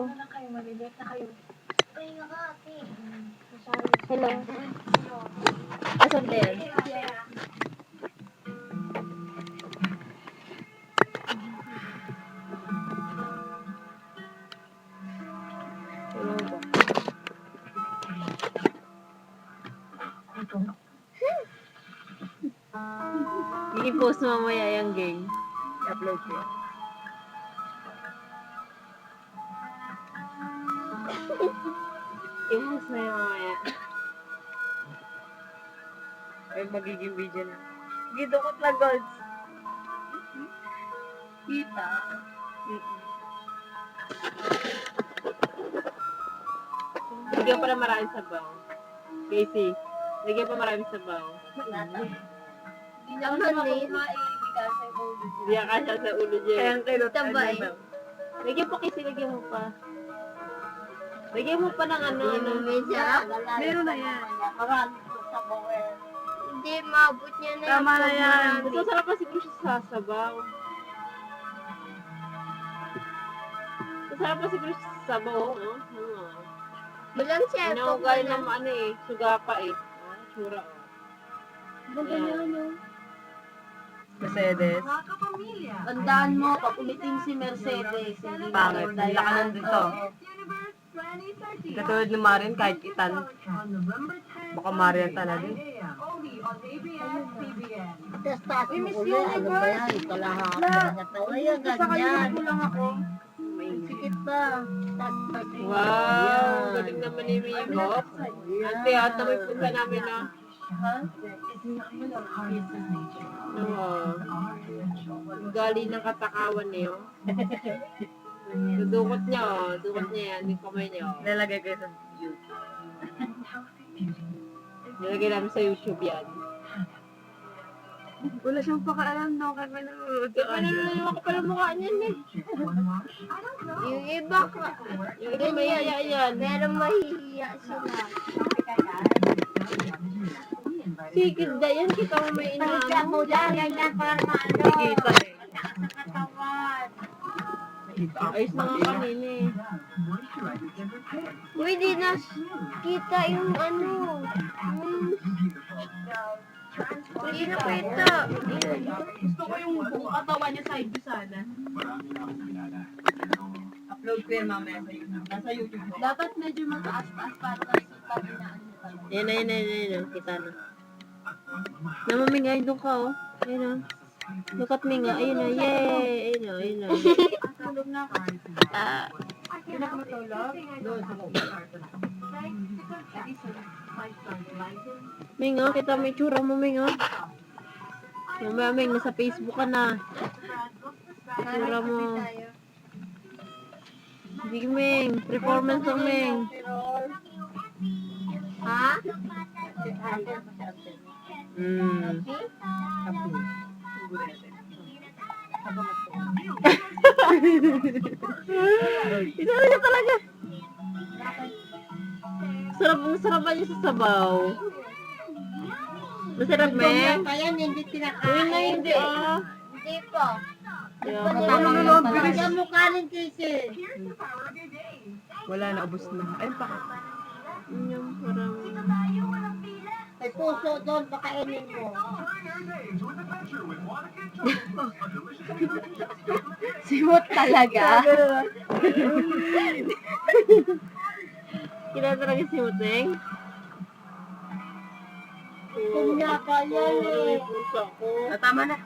na kayo, maliliit na kayo. Pahinga ka, ate. Hello. Asan din? I-post mamaya yung game. I-upload ko. I-post na yung mamaya. Ay, magiging video na. Gidukot na, Gods. Kita. Lagyan pa na maraming sabaw. Casey, lagyan pa maraming sabaw. Hindi na ako kumain, Hindi akasya sa ulo niya. Kaya ang kayo Tabay. Lagyan pa Casey, lagyan mo pa. Lagyan mo pa ng ano. Meron na yan. Hindi, maabot niya na Tama na yan. Mas Masasarap pa siguro siya sa sabaw. Masarap pa siguro siya sa sabaw, no? Ilang siya? Inuugali ng ano eh, suga pa eh. Tsura oh. Ganda niya, no? Mercedes. Tandaan mo, pakulitin si Mercedes. Pangit. Laka nandito. Katulad ni Marian, kahit itan. Baka Marian talaga. Taas mo ulo, ano ba yan? Kalahati na to. Ayan, ganyan. lang ako. Sikit pa. Wow, galing naman ni Mimo. Ate, ata may punta namin na. Galing ng katakawan niyo. Dudukot niya, oh. Dukot niya yan. Yung kamay niya, oh. Nalagay kayo sa YouTube. Nilagay namin sa YouTube yan. Wala siyang pakaalam, no? Kaya may nanonood. Nanonood ako pala mukha niyan, eh. Yung iba ka. Yung iba mayaya yan. Pero mahihiya sila. Sikid na yan. Kita mo may inaano. Ganyan para maano. Kita, eh. Sa katawan. Ayos na nga kanina, eh. Uy, di na kita yung ano. Hindi na kita. Gusto ko yung buong katawan niya side view sana. Upload ko yan mamaya sa YouTube. Nasa YouTube mo. Dapat medyo mataas-taas para nakikita din na ano talaga. Yan. Kita na. Namamingay doon ka, oh. Ayun na. Look at me nga. Ayun na. Yay! Ayun na. Tulog na ako. Hindi na ka matulog? Doon, sa loob. Ming, oh. Kita mo yung tsura mo, Ming, oh. Mamaya, Ming. Nasa Facebook ka na. Tsura mo. Sige, Ming. Performance mo, Ming. Ha? Ito na siya talaga. Sarap ba niya sa sabaw? Masarap, Meng? Pa yan, hindi kinakain. Uy na hindi, ah. Hindi po. Kaya, Yung mukha rin kasi. wala na, ubos na. Ayun pa. Yung parang... May puso doon, pakainin mo. Simot talaga. Kailan talaga si Muteng? Kunya pa yan eh. Tama na.